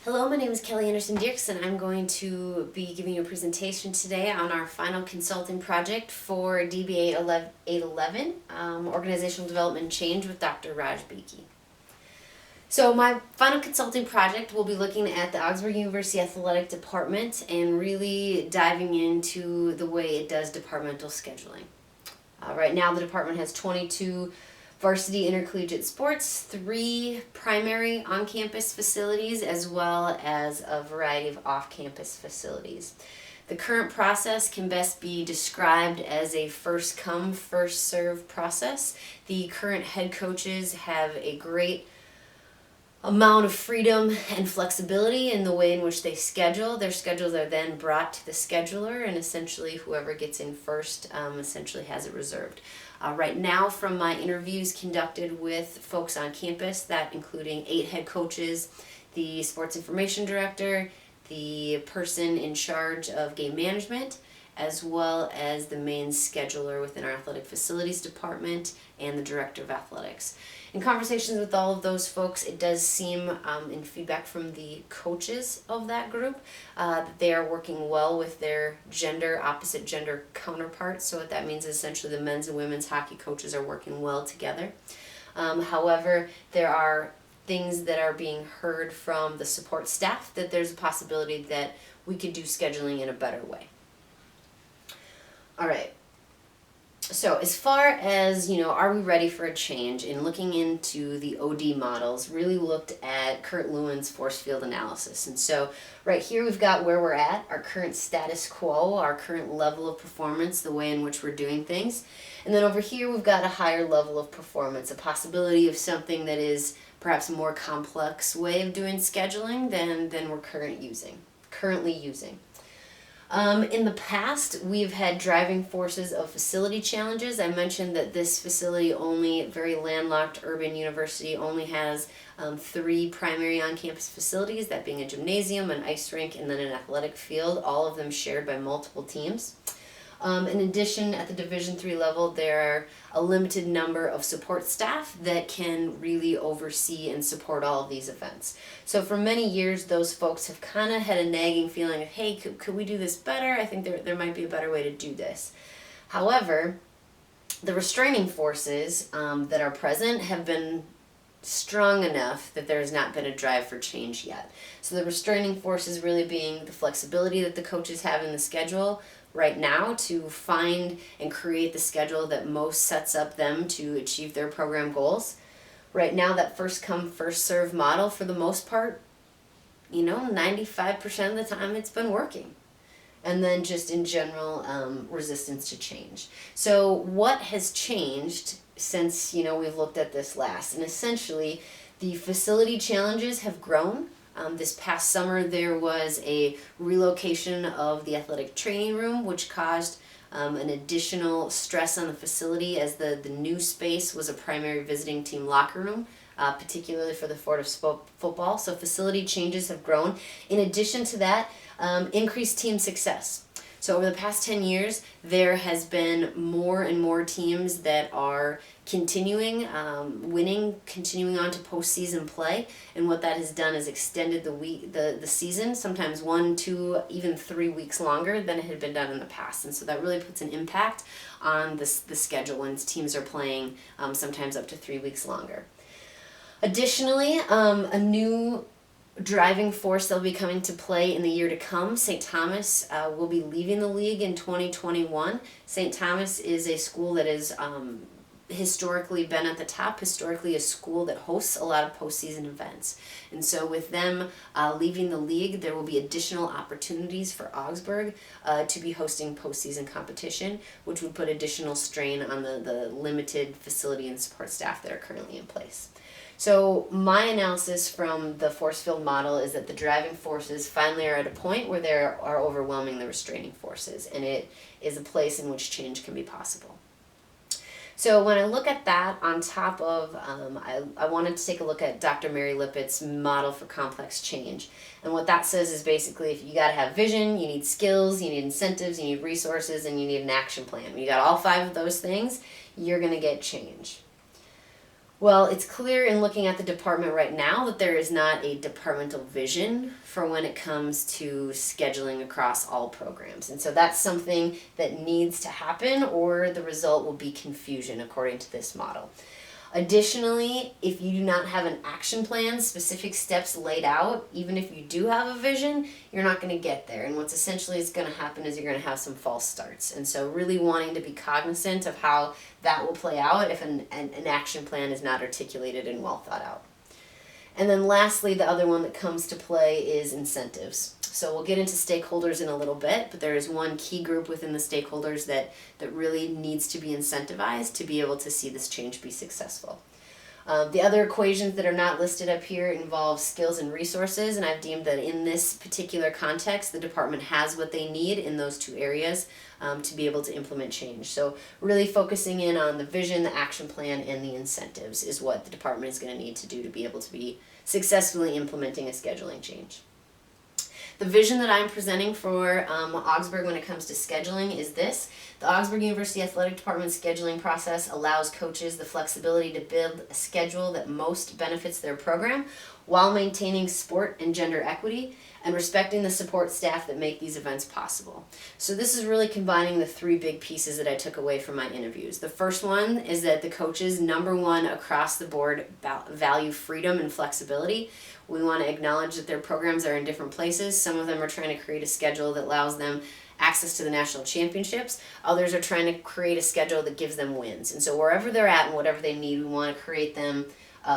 Hello, my name is Kelly Anderson-Dierks, and I'm going to be giving you a presentation today on our final consulting project for DBA 811, Organizational Development and Change with Dr. Raj Beeke. So my final consulting project will be looking at the Augsburg University Athletic Department and really diving into the way it does departmental scheduling. Right now the department has 22 varsity intercollegiate sports, 3 primary on-campus facilities, as well as a variety of off-campus facilities. The current process can best be described as a first-come, first-served process. The current head coaches have a great amount of freedom and flexibility in the way in which they schedule. Their schedules are then brought to the scheduler, and essentially whoever gets in first essentially has it reserved. Right now, from my interviews conducted with folks on campus, that including 8 head coaches, the sports information director, the person in charge of game management, as well as the main scheduler within our athletic facilities department and the director of athletics. In conversations with all of those folks, it does seem, in feedback from the coaches of that group, that they are working well with their opposite gender counterparts. So what that means is essentially the men's and women's hockey coaches are working well together. However, there are things that are being heard from the support staff that there's a possibility that we could do scheduling in a better way. All right. So as far as, are we ready for a change, in looking into the OD models, really looked at Kurt Lewin's force field analysis. And so right here we've got where we're at, our current status quo, our current level of performance, the way in which we're doing things. And then over here we've got a higher level of performance, a possibility of something that is perhaps a more complex way of doing scheduling than we're currently using. In the past, we've had driving forces of facility challenges. I mentioned that this facility, very landlocked urban university, only has 3 primary on-campus facilities, that being a gymnasium, an ice rink, and then an athletic field, all of them shared by multiple teams. In addition, at the Division III level, there are a limited number of support staff that can really oversee and support all of these events. So for many years, those folks have kind of had a nagging feeling of, hey, could we do this better? I think there might be a better way to do this. However, the restraining forces that are present have been strong enough that there has not been a drive for change yet. So the restraining forces really being the flexibility that the coaches have in the schedule right now to find and create the schedule that most sets up them to achieve their program goals. Right now, that first come, first serve model, for the most part, 95% of the time it's been working. And then just in general, resistance to change. So what has changed since, we've looked at this last? And essentially, the facility challenges have grown. This past summer, there was a relocation of the athletic training room, which caused an additional stress on the facility, as the new space was a primary visiting team locker room, particularly for the sport of football. So facility changes have grown. In addition to that, increased team success. So over the past 10 years, there has been more and more teams that are continuing, winning, continuing on to postseason play. And what that has done is extended the season, sometimes 1, 2, even 3 weeks longer than it had been done in the past. And so that really puts an impact on the schedule when teams are playing sometimes up to 3 weeks longer. Additionally, a new driving force that will be coming to play in the year to come. St. Thomas will be leaving the league in 2021. St. Thomas is a school that has historically been at the top, historically a school that hosts a lot of postseason events. And so with them leaving the league, there will be additional opportunities for Augsburg to be hosting postseason competition, which would put additional strain on the limited facility and support staff that are currently in place. So my analysis from the force field model is that the driving forces finally are at a point where they are overwhelming the restraining forces, and it is a place in which change can be possible. So when I look at that on top of, I wanted to take a look at Dr. Mary Lippitt's model for complex change. And what that says is basically, if you got to have vision, you need skills, you need incentives, you need resources, and you need an action plan. When you got all 5 of those things, you're going to get change. Well, it's clear in looking at the department right now that there is not a departmental vision for when it comes to scheduling across all programs. And so that's something that needs to happen, or the result will be confusion according to this model. Additionally, if you do not have an action plan, specific steps laid out, even if you do have a vision, you're not going to get there. And what's essentially is going to happen is you're going to have some false starts. And so really wanting to be cognizant of how that will play out if an action plan is not articulated and well thought out. And then lastly, the other one that comes to play is incentives. So we'll get into stakeholders in a little bit, but there is one key group within the stakeholders that really needs to be incentivized to be able to see this change be successful. The other equations that are not listed up here involve skills and resources, and I've deemed that in this particular context, the department has what they need in those two areas to be able to implement change. So really focusing in on the vision, the action plan, and the incentives is what the department is going to need to do to be able to be successfully implementing a scheduling change. The vision that I'm presenting for Augsburg when it comes to scheduling is this. The Augsburg University Athletic Department scheduling process allows coaches the flexibility to build a schedule that most benefits their program while maintaining sport and gender equity and respecting the support staff that make these events possible. So this is really combining the three big pieces that I took away from my interviews. The first one is that the coaches, number one, across the board, value freedom and flexibility. We want to acknowledge that their programs are in different places. Some of them are trying to create a schedule that allows them access to the national championships. Others are trying to create a schedule that gives them wins. And so wherever they're at and whatever they need, we want to create them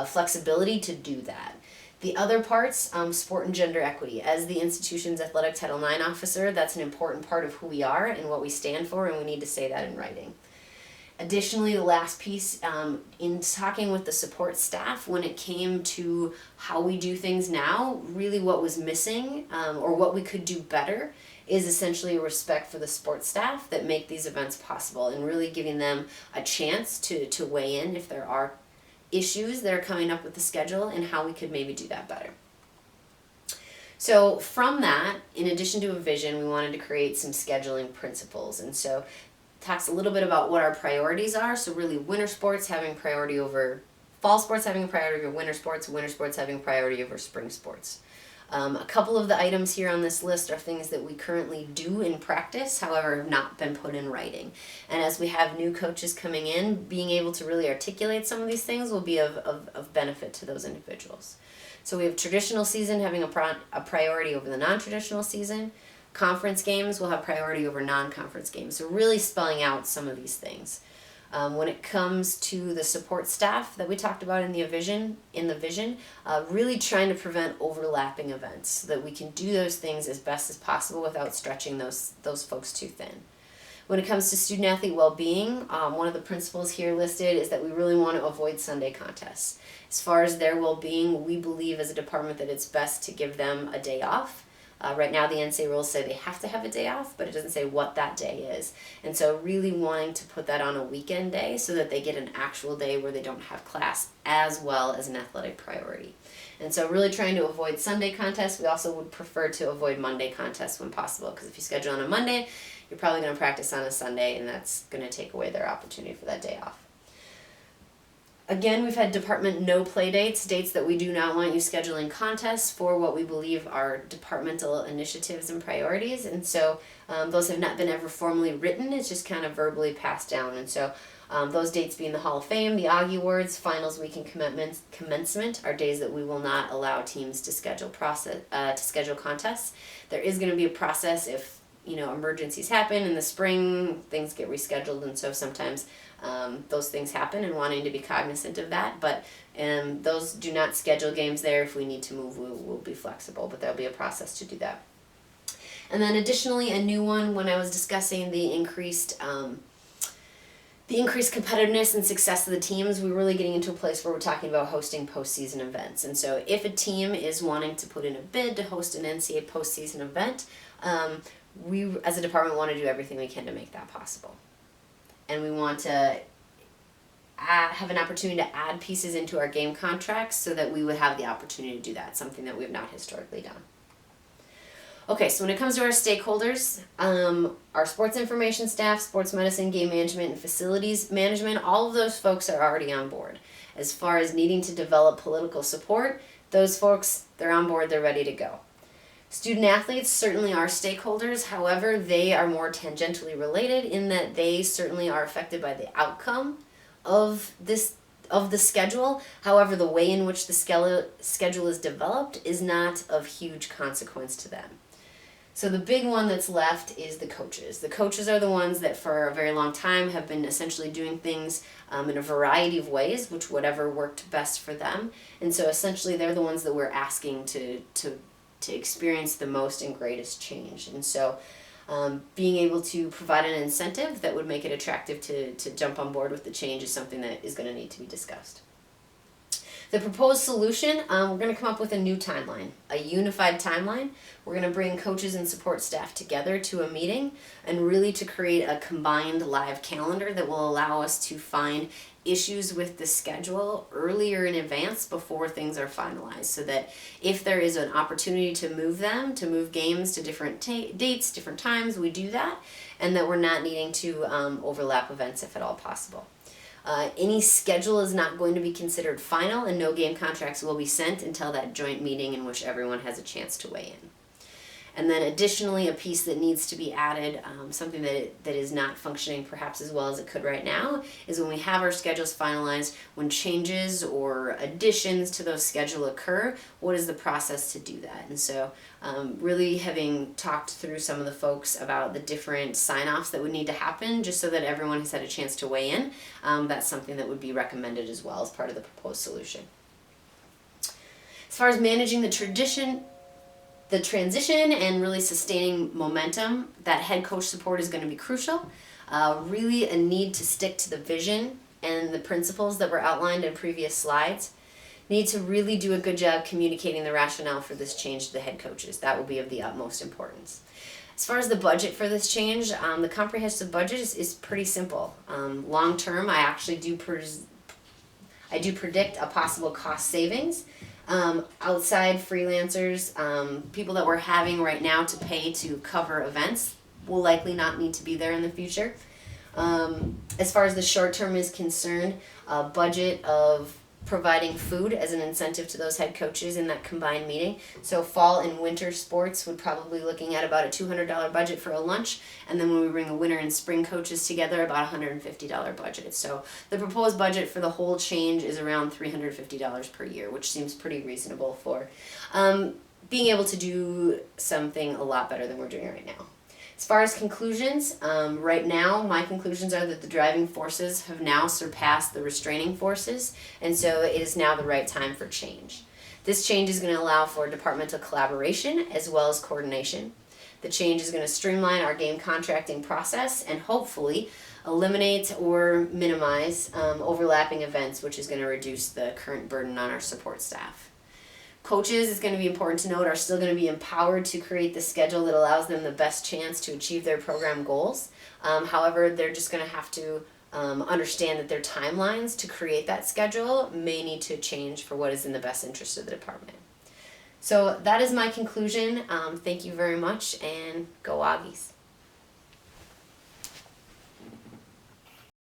flexibility to do that. The other parts, sport and gender equity. As the institution's athletic Title IX officer, that's an important part of who we are and what we stand for, and we need to say that in writing. Additionally, the last piece, in talking with the support staff, when it came to how we do things now, really what was missing or what we could do better is essentially a respect for the support staff that make these events possible and really giving them a chance to weigh in if there are issues that are coming up with the schedule and how we could maybe do that better. So from that, in addition to a vision, we wanted to create some scheduling principles. And so talks a little bit about what our priorities are. So really winter sports having priority over fall sports, having a priority over winter sports having a priority over spring sports. A couple of the items here on this list are things that we currently do in practice, however, have not been put in writing. And as we have new coaches coming in, being able to really articulate some of these things will be of benefit to those individuals. So we have traditional season having a priority over the non-traditional season. Conference games will have priority over non-conference games. So really spelling out some of these things. When it comes to the support staff that we talked about in the vision, really trying to prevent overlapping events so that we can do those things as best as possible without stretching those folks too thin. When it comes to student-athlete well-being, one of the principles here listed is that we really want to avoid Sunday contests. As far as their well-being, we believe as a department that it's best to give them a day off. Right now the NCAA rules say they have to have a day off, but it doesn't say what that day is. And so really wanting to put that on a weekend day so that they get an actual day where they don't have class as well as an athletic priority. And so really trying to avoid Sunday contests. We also would prefer to avoid Monday contests when possible, because if you schedule on a Monday, you're probably going to practice on a Sunday, and that's going to take away their opportunity for that day off. Again, we've had department no play dates that we do not want you scheduling contests for what we believe are departmental initiatives and priorities. And so those have not been ever formally written. It's just kind of verbally passed down. And so those dates being the Hall of Fame, the Augie Awards, finals week, and commencement are days that we will not allow teams to schedule contests. There is going to be a process if emergencies happen in the spring, things get rescheduled, and so sometimes those things happen, and wanting to be cognizant of that. But those do not schedule games there. If we need to move, we'll be flexible, but there'll be a process to do that. And then additionally, a new one, when I was discussing the increased competitiveness and success of the teams, we're really getting into a place where we're talking about hosting postseason events. And so if a team is wanting to put in a bid to host an NCAA postseason event, we as a department want to do everything we can to make that possible. And we want to have an opportunity to add pieces into our game contracts so that we would have the opportunity to do that, something that we have not historically done. Okay, so when it comes to our stakeholders, our sports information staff, sports medicine, game management, and facilities management, all of those folks are already on board. As far as needing to develop political support, those folks, they're on board, they're ready to go. Student athletes certainly are stakeholders, however, they are more tangentially related in that they certainly are affected by the outcome of the schedule. However, the way in which the schedule is developed is not of huge consequence to them. So the big one that's left is the coaches. The coaches are the ones that for a very long time have been essentially doing things in a variety of ways, which whatever worked best for them. And so essentially they're the ones that we're asking to experience the most and greatest change. And so being able to provide an incentive that would make it attractive to jump on board with the change is something that is going to need to be discussed. The proposed solution, we're going to come up with a new timeline, a unified timeline. We're going to bring coaches and support staff together to a meeting and really to create a combined live calendar that will allow us to find issues with the schedule earlier in advance before things are finalized, so that if there is an opportunity to move games to different dates, different times, we do that, and that we're not needing to overlap events if at all possible. Any schedule is not going to be considered final, and no game contracts will be sent until that joint meeting in which everyone has a chance to weigh in. And then additionally, a piece that needs to be added, something that is not functioning perhaps as well as it could right now, is when we have our schedules finalized, when changes or additions to those schedule occur, what is the process to do that? And so really having talked through some of the folks about the different sign-offs that would need to happen just so that everyone has had a chance to weigh in, that's something that would be recommended as well as part of the proposed solution. As far as managing the transition and really sustaining momentum, that head coach support is going to be crucial. Really a need to stick to the vision and the principles that were outlined in previous slides. Need to really do a good job communicating the rationale for this change to the head coaches. That will be of the utmost importance. As far as the budget for this change, the comprehensive budget is pretty simple. Long term, I actually do predict a possible cost savings. Outside freelancers, people that we're having right now to pay to cover events will likely not need to be there in the future. As far as the short term is concerned, a budget of providing food as an incentive to those head coaches in that combined meeting. So fall and winter sports would probably looking at about a $200 budget for a lunch, and then when we bring the winter and spring coaches together, about a $150 budget. So the proposed budget for the whole change is around $350 per year, which seems pretty reasonable for being able to do something a lot better than we're doing right now. As far as conclusions, right now my conclusions are that the driving forces have now surpassed the restraining forces, and so it is now the right time for change. This change is going to allow for departmental collaboration as well as coordination. The change is going to streamline our game contracting process and hopefully eliminate or minimize overlapping events, which is going to reduce the current burden on our support staff. Coaches, it's going to be important to note, are still going to be empowered to create the schedule that allows them the best chance to achieve their program goals. However, they're just going to have to understand that their timelines to create that schedule may need to change for what is in the best interest of the department. So that is my conclusion. Thank you very much, and go Aggies.